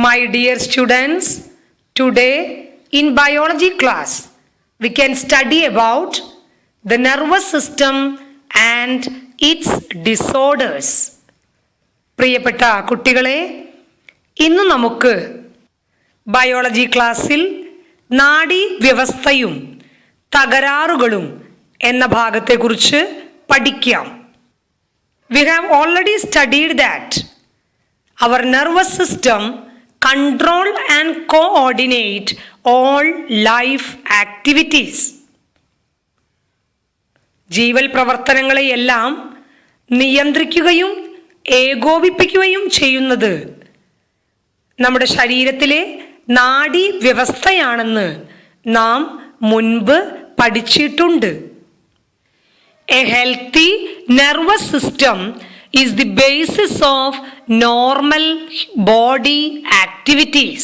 My dear students, today in biology class we can study about the nervous system and its disorders. പ്രിയപ്പെട്ട കുട്ടികളെ, ഇന്ന് നമുക്ക് biology ക്ലാസ്സിൽ നാഡീവ്യവസ്ഥയും തകരാറുകളും എന്ന ഭാഗത്തെക്കുറിച്ച് പഠിക്കാം. We have already studied that our nervous system control and coordinate all life activities. ജീവൽ പ്രവർത്തനങ്ങളെയെല്ലാം നിയന്ത്രിക്കുകയും ഏകോപിപ്പിക്കുകയും ചെയ്യുന്നത് നമ്മുടെ ശരീരത്തിലെ നാഡീവ്യവസ്ഥയാണെന്ന് നാം മുൻപ് പഠിച്ചിട്ടുണ്ട്. A healthy nervous system is the basis of normal body activities.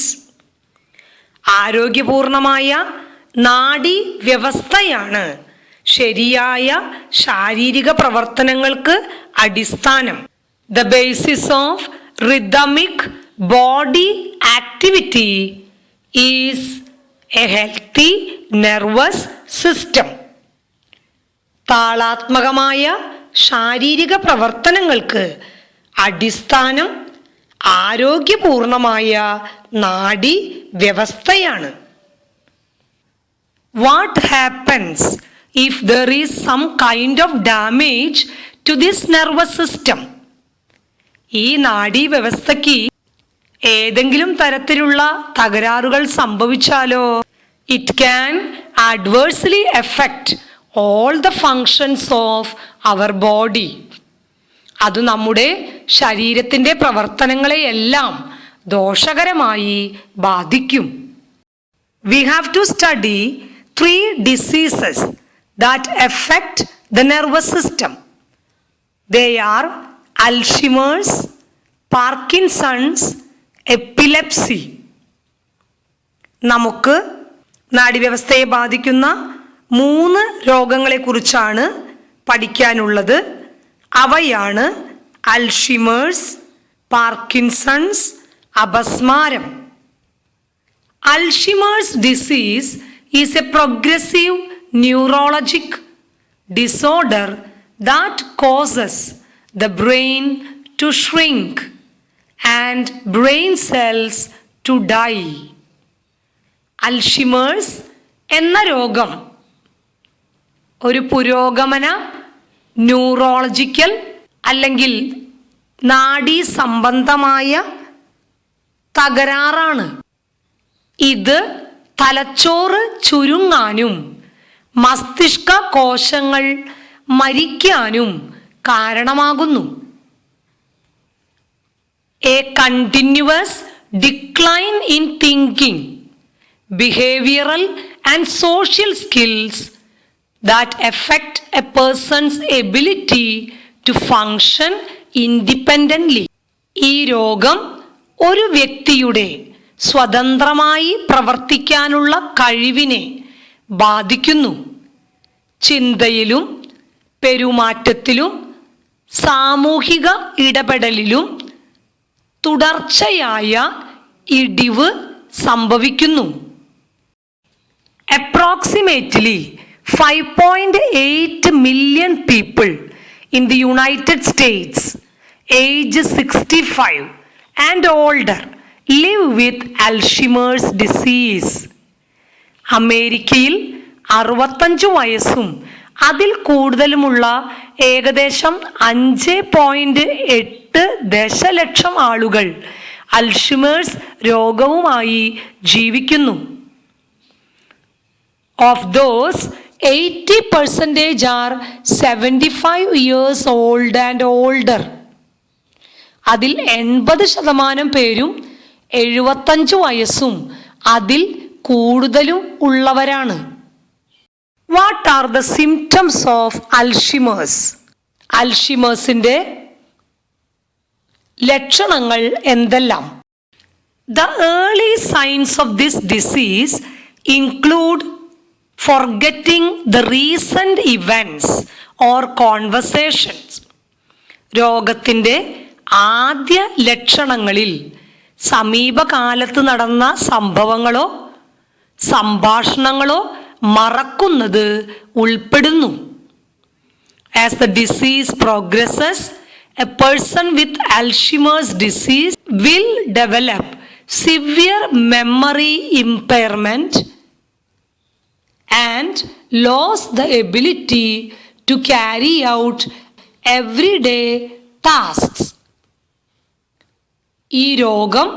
ആരോഗ്യപൂർണമായ നാഡീവ്യവസ്ഥയാണ് ശരിയായ ശാരീരിക പ്രവർത്തനങ്ങൾക്ക് അടിസ്ഥാനം. The basis of rhythmic body activity is a healthy nervous system. താളാത്മകമായ ശാരീരിക പ്രവർത്തനങ്ങൾക്ക് അടിസ്ഥാനം ആരോഗ്യപൂർണമായ നാഡീവ്യവസ്ഥയാണ്. What happens if there is some kind of damage to this nervous system? ഈ നാഡീവ്യവസ്ഥയ്ക്ക് ഏതെങ്കിലും തരത്തിലുള്ള തകരാറുകൾ സംഭവിച്ചാലോ it can adversely affect all the functions of our body. അത് നമ്മുടെ ശരീരത്തിൻ്റെ പ്രവർത്തനങ്ങളെയെല്ലാം ദോഷകരമായി ബാധിക്കും. We have to study 3 diseases that affect the nervous system. They are Alzheimer's, Parkinson's, epilepsy. നമുക്ക് നാഡീവ്യവസ്ഥയെ ബാധിക്കുന്ന 3 രോഗങ്ങളെക്കുറിച്ചാണ് പഠിക്കാനുള്ളത്. അവയാണ് അൽഷിമേഴ്സ്, പാർക്കിൻസൺസ്, അപസ്മാരം. Alzheimer's disease is a progressive neurologic disorder that causes the brain to shrink and brain cells to die. Alzheimer's എന്ന രോഗം ഒരു പുരോഗമന ന്യൂറോളജിക്കൽ അല്ലെങ്കിൽ നാഡീ സംബന്ധമായ തകരാറാണ്. ഇത് തലച്ചോറ് ചുരുങ്ങാനും മസ്തിഷ്ക കോശങ്ങൾ മരിക്കാനും കാരണമാകുന്നു. A continuous decline in thinking, behavioral and social skills that affect a person's ability to function independently. ഈ രോഗം ഒരു വ്യക്തിയുടെ സ്വതന്ത്രമായി പ്രവർത്തിക്കാനുള്ള കഴിവിനെ ബാധിക്കുന്നു. ചിന്തയിലും പെരുമാറ്റത്തിലും സാമൂഹിക ഇടപെടലിലും തുടർച്ചയായ ഇടിവ് സംഭവിക്കുന്നു. Approximately 5.8 million people in the United States age 65 and older live with Alzheimer's disease. അമേരിക്കയിൽ 65 വയസ്സും അതിൽ കൂടുതലുമുള്ള ഏകദേശം 5.8 ദശലക്ഷം ആളുകൾ അൽഷിമേഴ്സ് രോഗവുമായി ജീവിക്കുന്നു. Of those, 80% are 75 years old and older. അതിൽ 80% പേരും 75 വയസ്സും അതിൽ കൂടുതലും ഉള്ളവരാണ്. What are the symptoms of Alzheimer's? അൽഷിമേഴ്സിൻ്റെ ലക്ഷണങ്ങൾ എന്തെല്ലാം? The early signs of this disease include forgetting the recent events or conversations. രോഗത്തിൻ്റെ ആദ്യ ലക്ഷണങ്ങളിൽ സമീപകാലത്ത് നടന്ന സംഭവങ്ങളോ സംഭാഷണങ്ങളോ മറക്കുന്നത് ഉൾപ്പെടുന്നു. As the disease progresses, A person with Alzheimer's disease will develop severe memory impairment and lose the ability to carry out everyday tasks. ഈ രോഗം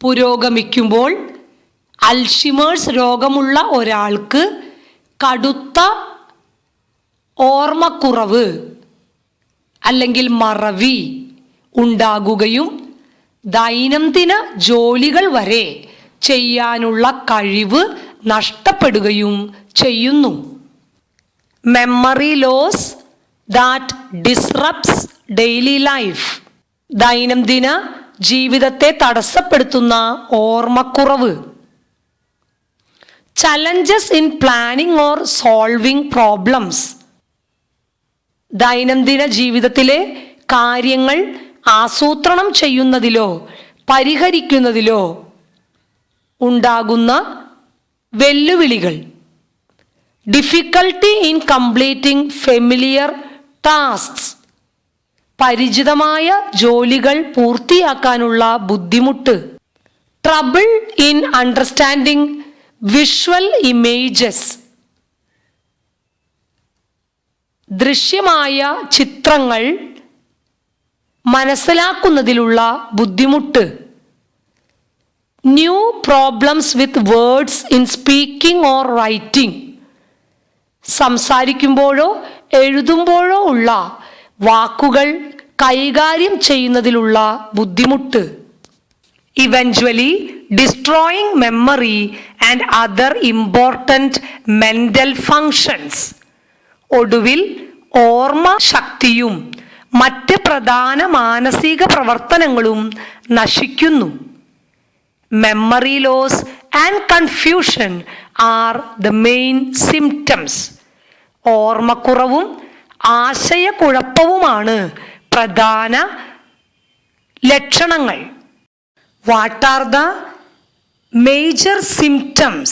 പുരോഗമിക്കുമ്പോൾ Alzheimer's രോഗമുള്ള ഒരാൾക്ക് കടുത്ത ഓർമ്മക്കുറവ് അല്ലെങ്കിൽ മറവി ഉണ്ടാകുകയും ദൈനംദിന ജോലികൾ വരെ ചെയ്യാനുള്ള കഴിവ് നഷ്ടപ്പെടുകയും ചെയ്യുന്നു. Memory loss that disrupts daily life, ദൈനംദിന ജീവിതത്തെ തടസ്സപ്പെടുത്തുന്ന ഓർമ്മക്കുറവ്. Challenges in planning or solving problems, ദൈനംദിന ജീവിതത്തിലെ കാര്യങ്ങൾ ആസൂത്രണം ചെയ്യുന്നതിലോ പരിഹരിക്കുന്നതിലോ ഉണ്ടാകുന്ന വെല്ലുവിളികൾ. Difficulty in completing familiar tasks, പരിചിതമായ ജോലികൾ പൂർത്തിയാക്കാനുള്ള ബുദ്ധിമുട്ട്. Trouble in understanding visual images, ദൃശ്യമായ ചിത്രങ്ങൾ മനസ്സിലാക്കുന്നതിലുള്ള ബുദ്ധിമുട്ട്. New problems with words in speaking or writing, സംസാരിക്കുമ്പോഴോ എഴുതുമ്പോഴോ ഉള്ള വാക്കുകൾ കൈകാര്യം ചെയ്യുന്നതിലുള്ള ബുദ്ധിമുട്ട്. Eventually destroying memory and other important mental functions, ഒടുവിൽ ഓർമ്മ ശക്തിയും മറ്റ് പ്രധാന മാനസിക പ്രവർത്തനങ്ങളും നശിക്കുന്നു. Memory loss and confusion are the main symptoms. ഓർമ്മക്കുറവും ആശയക്കുഴപ്പവുമാണ് പ്രധാന ലക്ഷണങ്ങൾ. What are the major symptoms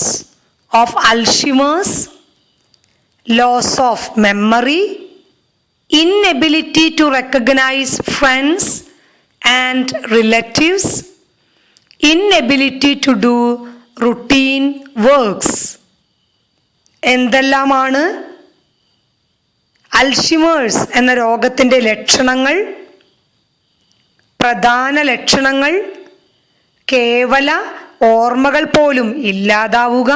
of Alzheimer's? Loss of memory, inability to recognize friends and relatives, inability to do routine works. എന്തെല്ലാമാണ് അൽഷിമേഴ്സ് എന്ന രോഗത്തിൻ്റെ ലക്ഷണങ്ങൾ? പ്രധാന ലക്ഷണങ്ങൾ: കേവല ഓർമ്മകൾ പോലും ഇല്ലാതാവുക,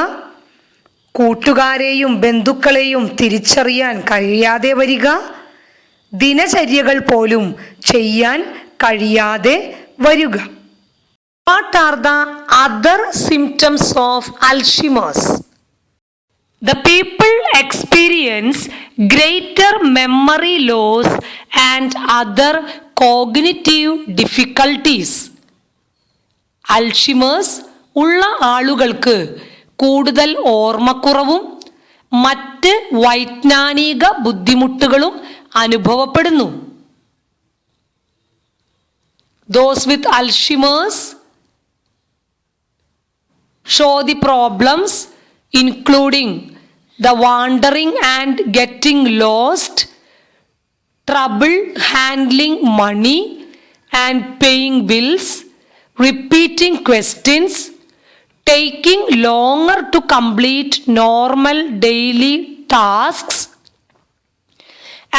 കൂട്ടുകാരെയും ബന്ധുക്കളെയും തിരിച്ചറിയാൻ കഴിയാതെ വരിക, ദിനചര്യകൾ പോലും ചെയ്യാൻ കഴിയാതെ വരിക. What are the other symptoms of Alzheimer's? The people experience greater memory loss and other cognitive difficulties. Alzheimer's ഉള്ള ആളുകൾക്ക് കൂടുതൽ ഓർമ്മക്കുറവും മറ്റ് വൈജ്ഞാനിക ബുദ്ധിമുട്ടുകളും അനുഭവപ്പെടുന്നു. Those with Alzheimer's show the problems including the wandering and getting lost, trouble handling money and paying bills, repeating questions, taking longer to complete normal daily tasks,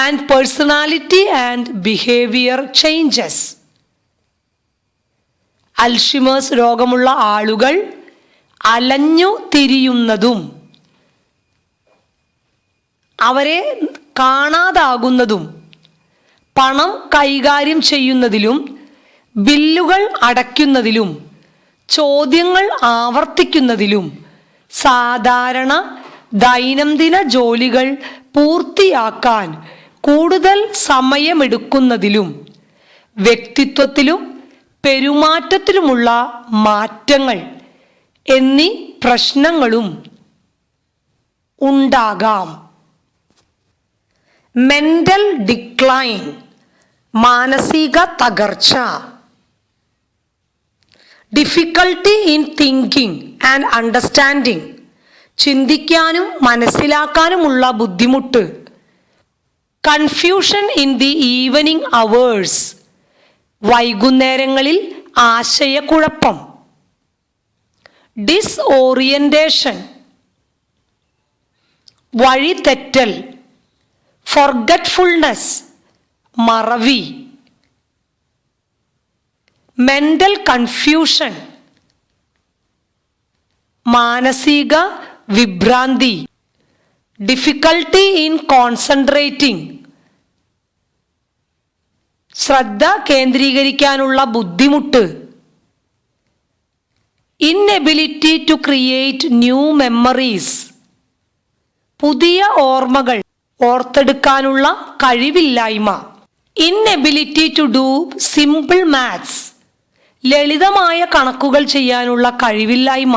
and personality and behavior changes. Alzheimer's രോഗമുള്ള ആളുകൾ അലഞ്ഞു തിരിയുന്നതും അവരെ കാണാതാകുന്നതും പണം കൈകാര്യം ചെയ്യുന്നതിലും ബില്ലുകൾ അടയ്ക്കുന്നതിലും ചോദ്യങ്ങൾ ആവർത്തിക്കുന്നതിലും സാധാരണ ദൈനംദിന ജോലികൾ പൂർത്തിയാക്കാൻ കൂടുതൽ സമയമെടുക്കുന്നതിലും വ്യക്തിത്വത്തിലും പെരുമാറ്റത്തിലുമുള്ള മാറ്റങ്ങൾ എന്നീ പ്രശ്നങ്ങളും ഉണ്ടാകാം. മെന്റൽ ഡിക്ലൈൻ, മാനസിക തകർച്ച. Difficulty in thinking and understanding, ചിന്തിക്കാനും മനസ്സിലാക്കാനുമുള്ള ബുദ്ധിമുട്ട്. Confusion in the evening hours, വൈകുന്നേരങ്ങളിൽ ആശയക്കുഴപ്പം. ഡിസ്ഓറിയന്റേഷൻ, വഴിതെറ്റൽ. ഫോർഗറ്റ്ഫുൾനെസ്, മറവി. മെന്റൽ കൺഫ്യൂഷൻ, മാനസിക വിഭ്രാന്തി. ഡിഫിക്കൽട്ടി ഇൻ കോൺസെൻട്രേറ്റിംഗ്, ശ്രദ്ധ കേന്ദ്രീകരിക്കാനുള്ള ബുദ്ധിമുട്ട്. Inability to create new memories, പുതിയ ഓർമ്മകൾ ഓർത്തെടുക്കാനുള്ള കഴിവില്ലായ്മ. Inability to do simple maths, ലളിതമായ കണക്കുകൾ ചെയ്യാനുള്ള കഴിവില്ലായ്മ.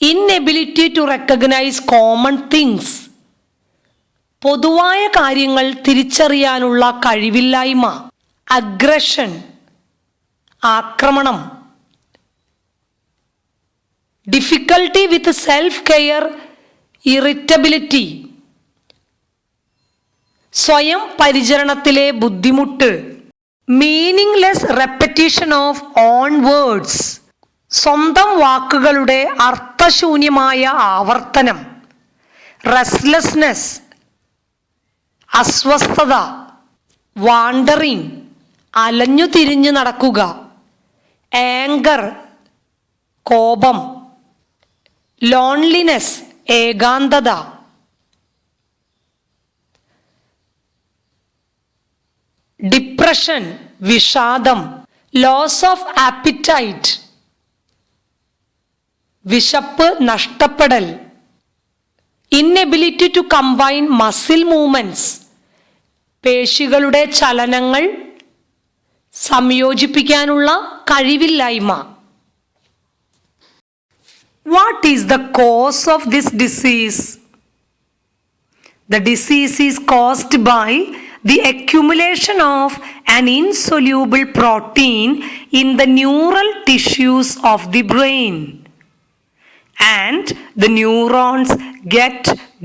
Inability to recognise common things, പൊതുവായ കാര്യങ്ങൾ തിരിച്ചറിയാനുള്ള കഴിവില്ലായ്മ. അഗ്രഷൻ, ആക്രമണം. Difficulty with self care, irritability, സ്വയം പരിചരണത്തിലെ ബുദ്ധിമുട്ട്. Meaningless repetition of on words, സ്വന്തം വാക്കുകളുടെ അർത്ഥശൂന്യമായ ആവർത്തനം. റെസ്റ്റ്ലെസ്നെസ്, അസ്വസ്ഥത. വാണ്ടറിങ്, അലഞ്ഞു തിരിഞ്ഞു നടക്കുക. ആങ്കർ, കോപം. ലോൺലിനെസ്, ഏകാന്തത. ഡിപ്രഷൻ, വിഷാദം. ലോസ് ഓഫ് ആപ്പിറ്റൈറ്റ്, വിശപ്പ് നഷ്ടപ്പെടൽ. Inability to combine muscle movements, പേശികളുടെ ചലനങ്ങൾ സംയോജിപ്പിക്കാനുള്ള കഴിവില്ലായ്മ. What is the cause of this disease? The disease is caused by the accumulation of an insoluble protein in the neural tissues of the brain, and the neurons get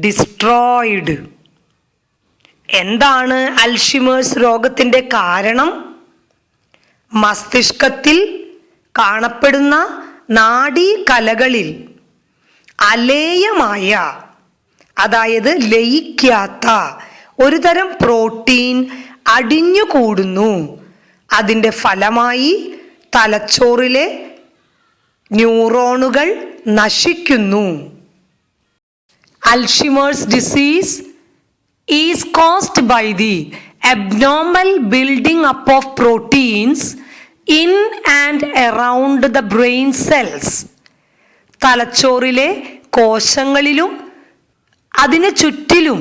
destroyed. എന്താണ് Alzheimer's രോഗത്തിൻ്റെ കാരണം? മസ്തിഷ്കത്തിൽ കാണപ്പെടുന്ന നാഡീകലകളിൽ അലേയമായ, അതായത് ലയിക്കാത്ത ഒരു തരം protein അടിഞ്ഞുകൂടുന്നു. അതിൻ്റെ ഫലമായി തലച്ചോറിലെ ന്യൂറോണുകൾ നശിക്കുന്നു. Alzheimer's disease is caused by the abnormal building up of proteins in and around the brain cells. തലച്ചോറിലെ കോശങ്ങളിലും അതിനു ചുറ്റിലും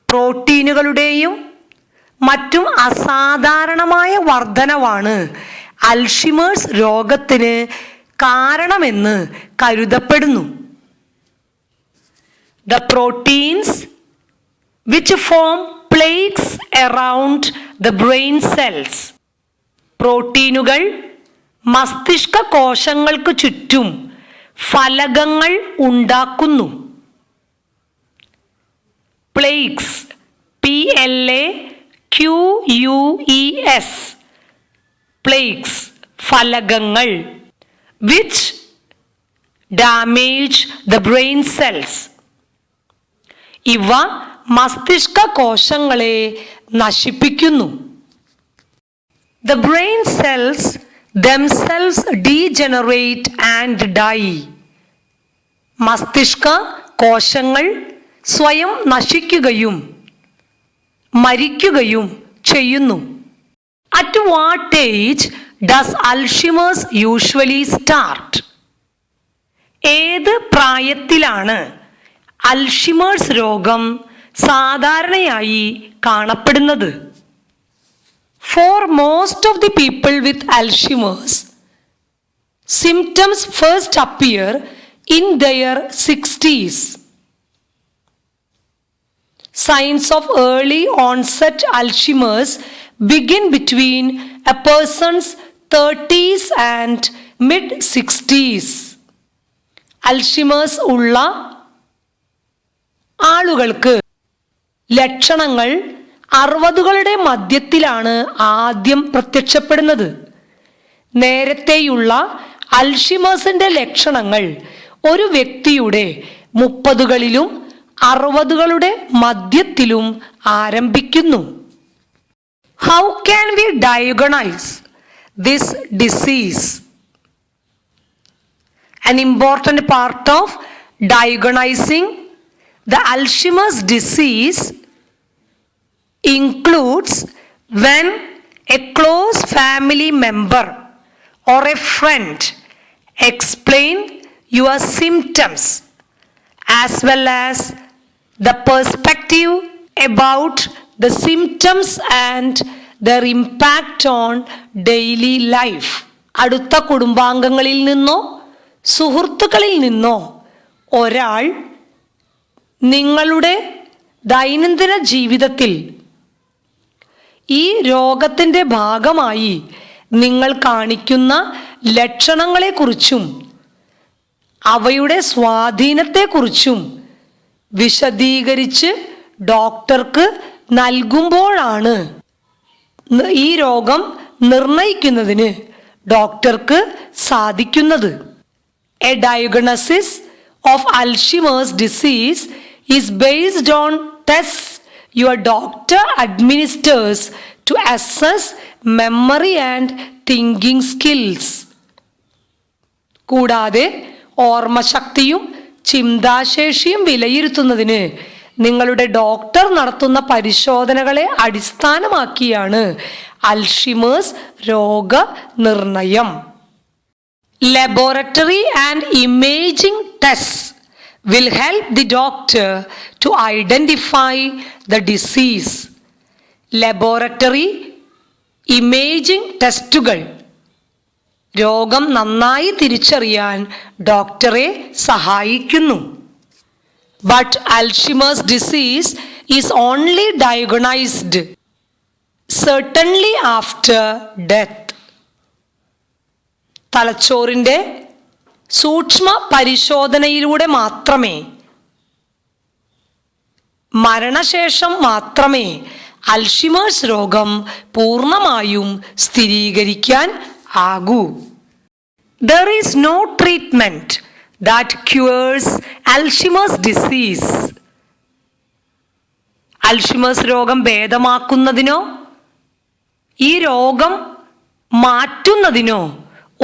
പ്രോട്ടീനുകളുടെയും മറ്റും അസാധാരണമായ വർധനവാണ് അൽഷിമേഴ്സ് രോഗത്തിന് കാരണമെന്ന് കരുതപ്പെടുന്നു. The proteins which form plaques around the brain cells. പ്രോട്ടീനുകൾ മസ്തിഷ്ക കോശങ്ങൾക്ക് ചുറ്റും ഫലകങ്ങൾ ഉണ്ടാക്കുന്നു. പ്ലേക്സ്, PLAQUES, പ്ലേക്സ്, ഫലകങ്ങൾ. which damage the brain cells. ഇവ മസ്തിഷ്ക കോശങ്ങളെ നശിപ്പിക്കുന്നു. The brain cells themselves degenerate and die. മസ്തിഷ്ക കോശങ്ങൾ സ്വയം നശിക്കുകയും മരിക്കുകയും ചെയ്യുന്നു. At what age does Alzheimer's usually start? ഏത് പ്രായത്തിലാണ് അൽഷിമേഴ്സ് രോഗം സാധാരണയായി കാണപ്പെടുന്നത്? For most of the people with Alzheimer's, symptoms first appear in their 60s. Signs of early onset Alzheimer's begin between a person's 30s and mid-60s. Alzheimer's ഉള്ള ആളുകൾക്ക് ലക്ഷണങ്ങൾ 60കളുടെ മധ്യത്തിലാണ് ആദ്യം പ്രത്യക്ഷപ്പെടുന്നത്. നേരത്തെയുള്ള അൽഷിമേഴ്സിന്റെ ലക്ഷണങ്ങൾ ഒരു വ്യക്തിയുടെ 30കളിലും 60കളുടെ മധ്യത്തിലും ആരംഭിക്കുന്നു. How can we diagnose this disease? An important part of diagnosing the Alzheimer's disease includes when a close family member or a friend explain your symptoms as well as the perspective about the symptoms and their impact on daily life. അടുത്ത കുടുംബാംഗങ്ങളിൽ നിന്നോ സുഹൃത്തുക്കളിൽ നിന്നോ ഒരാൾ നിങ്ങളുടെ ദൈനംദിന ജീവിതത്തിൽ ഈ രോഗത്തിൻ്റെ ഭാഗമായി നിങ്ങൾ കാണിക്കുന്ന ലക്ഷണങ്ങളെക്കുറിച്ചും അവയുടെ സ്വാധീനത്തെക്കുറിച്ചും വിശദീകരിച്ച് ഡോക്ടർക്ക് നൽകുമ്പോഴാണ് ഈ രോഗം നിർണയിക്കുന്നതിന് ഡോക്ടർക്ക് സാധിക്കുന്നത്. A diagnosis of Alzheimer's disease is based on tests your doctor administers to assess memory and thinking skills. കൂടാതെ ഓർമ്മശക്തിയും ചിന്താശേഷിയും വിലയിരുത്തുന്നതിന് നിങ്ങളുടെ ഡോക്ടർ നടത്തുന്ന പരിശോധനകളെ അടിസ്ഥാനമാക്കിയാണ് അൽഷിമേഴ്സ് രോഗനിർണയം. Laboratory and imaging tests will help the doctor to identify the disease. Laboratory imaging ടെസ്റ്റുകൾ രോഗം നന്നായി തിരിച്ചറിയാൻ ഡോക്ടറെ സഹായിക്കുന്നു. But Alzheimer's disease is only diagnosed certainly after death. തലച്ചോറിൻ്റെ സൂക്ഷ്മ പരിശോധനയിലൂടെ മാത്രമേ മരണശേഷം മാത്രമേ അൽഷിമേഴ്സ് രോഗം പൂർണ്ണമായും സ്ഥിരീകരിക്കാൻ ആകൂ. There is no treatment that cures Alzheimer's disease. Alzheimer's രോഗം ഭേദമാക്കുന്നതിനോ ഈ രോഗം മാറ്റുന്നതിനോ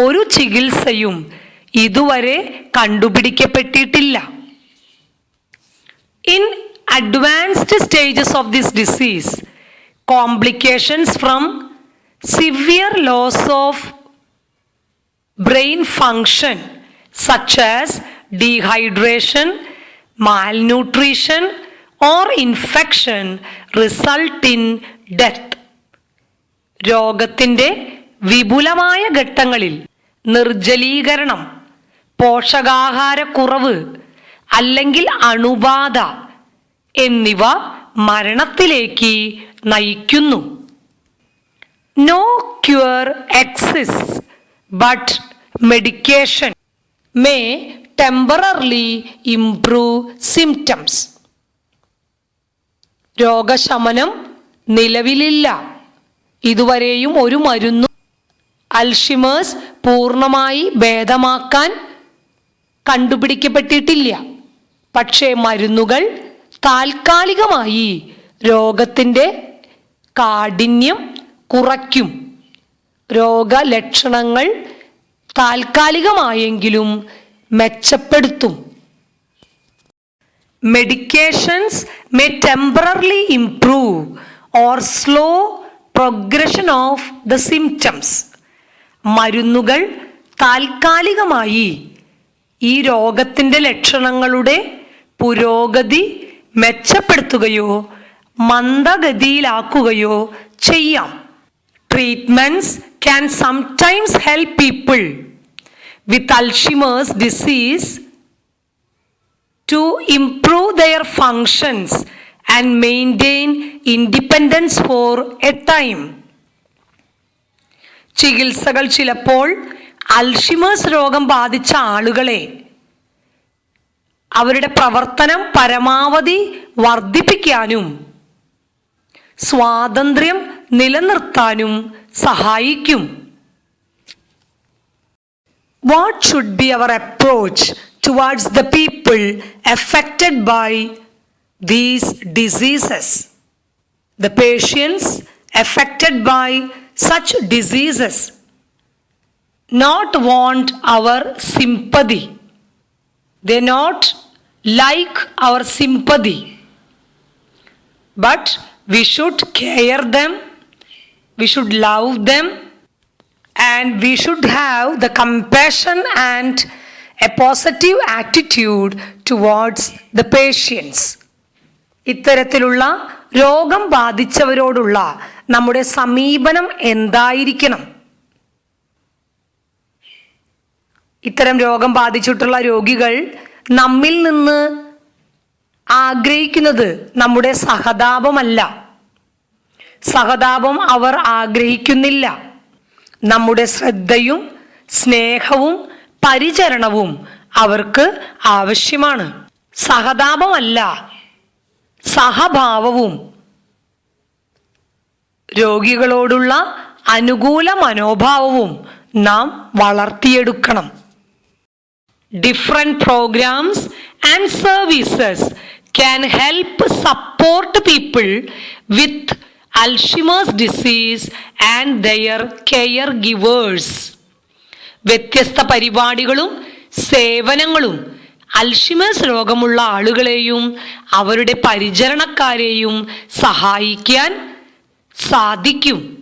ഒരു ചികിത്സയും ഇതുവരെ കണ്ടുപിടിക്കപ്പെട്ടിട്ടില്ല. In advanced stages of this disease, complications from severe loss of brain function such as dehydration, malnutrition or infection result in death. രോഗത്തിൻ്റെ വിപുലമായ ഘട്ടങ്ങളിൽ നിർജ്ജലീകരണം, പോഷകാഹാരക്കുറവ് അല്ലെങ്കിൽ അണുബാധ എന്നിവ മരണത്തിലേക്ക് നയിക്കുന്നു. No cure exists, but medication may temporarily improve symptoms. രോഗശമനം നിലവിലില്ല. ഇതുവരെയും ഒരു മരുന്നും അൽഷിമേഴ്സ് പൂർണ്ണമായി ഭേദമാക്കാൻ കണ്ടുപിടിക്കപ്പെട്ടിട്ടില്ല. പക്ഷേ മരുന്നുകൾ താൽക്കാലികമായി രോഗത്തിൻ്റെ കാഠിന്യം കുറയ്ക്കും. രോഗലക്ഷണങ്ങൾ താൽക്കാലികമായെങ്കിലും മെച്ചപ്പെടുത്തും. Medications may temporarily improve or slow progression of the symptoms. മരുന്നുകൾ താൽക്കാലികമായി ഈ രോഗത്തിൻ്റെ ലക്ഷണങ്ങളുടെ പുരോഗതി മെച്ചപ്പെടുത്തുകയോ മന്ദഗതിയിലാക്കുകയോ ചെയ്യാം. Treatments can sometimes help people with Alzheimer's disease to improve their functions and maintain independence for a time. ചികിത്സകൾ ചിലപ്പോൾ അൽഷിമേഴ്സ് രോഗം ബാധിച്ച ആളുകളെ അവരുടെ പ്രവർത്തനം പരമാവധി വർദ്ധിപ്പിക്കാനും സ്വാതന്ത്ര്യം നിലനിർത്താനും സഹായിക്കും. What should be our approach towards the people affected by these diseases? The patients affected by such diseases not want our sympathy. They not like our sympathy. But we should care them, we should love them, and we should have the compassion and a positive attitude towards the patients. ഇത്തരത്തിലുള്ള രോഗം ബാധിച്ചവരോടുള്ള നമ്മുടെ സമീപനം എന്തായിരിക്കണം? ഇത്തരം രോഗം ബാധിച്ചിട്ടുള്ള രോഗികൾ നമ്മിൽ നിന്ന് ആഗ്രഹിക്കുന്നത് നമ്മുടെ സഹതാപമല്ല. സഹതാപം അവർ ആഗ്രഹിക്കുന്നില്ല. നമ്മുടെ ശ്രദ്ധയും സ്നേഹവും പരിചരണവും അവർക്ക് ആവശ്യമാണ്. സഹതാപമല്ല, സഹഭാവവും രോഗികളോടുള്ള അനുകൂല മനോഭാവവും നാം വളർത്തിയെടുക്കണം. Different programs and services can help support people with Alzheimer's disease and their caregivers. വ്യത്യസ്ത പരിപാടികളും സേവനങ്ങളും അൽഷിമേഴ്സ് രോഗമുള്ള ആളുകളെയും അവരുടെ പരിചരണക്കാരെയും സഹായിക്കാൻ സാധിക്കും.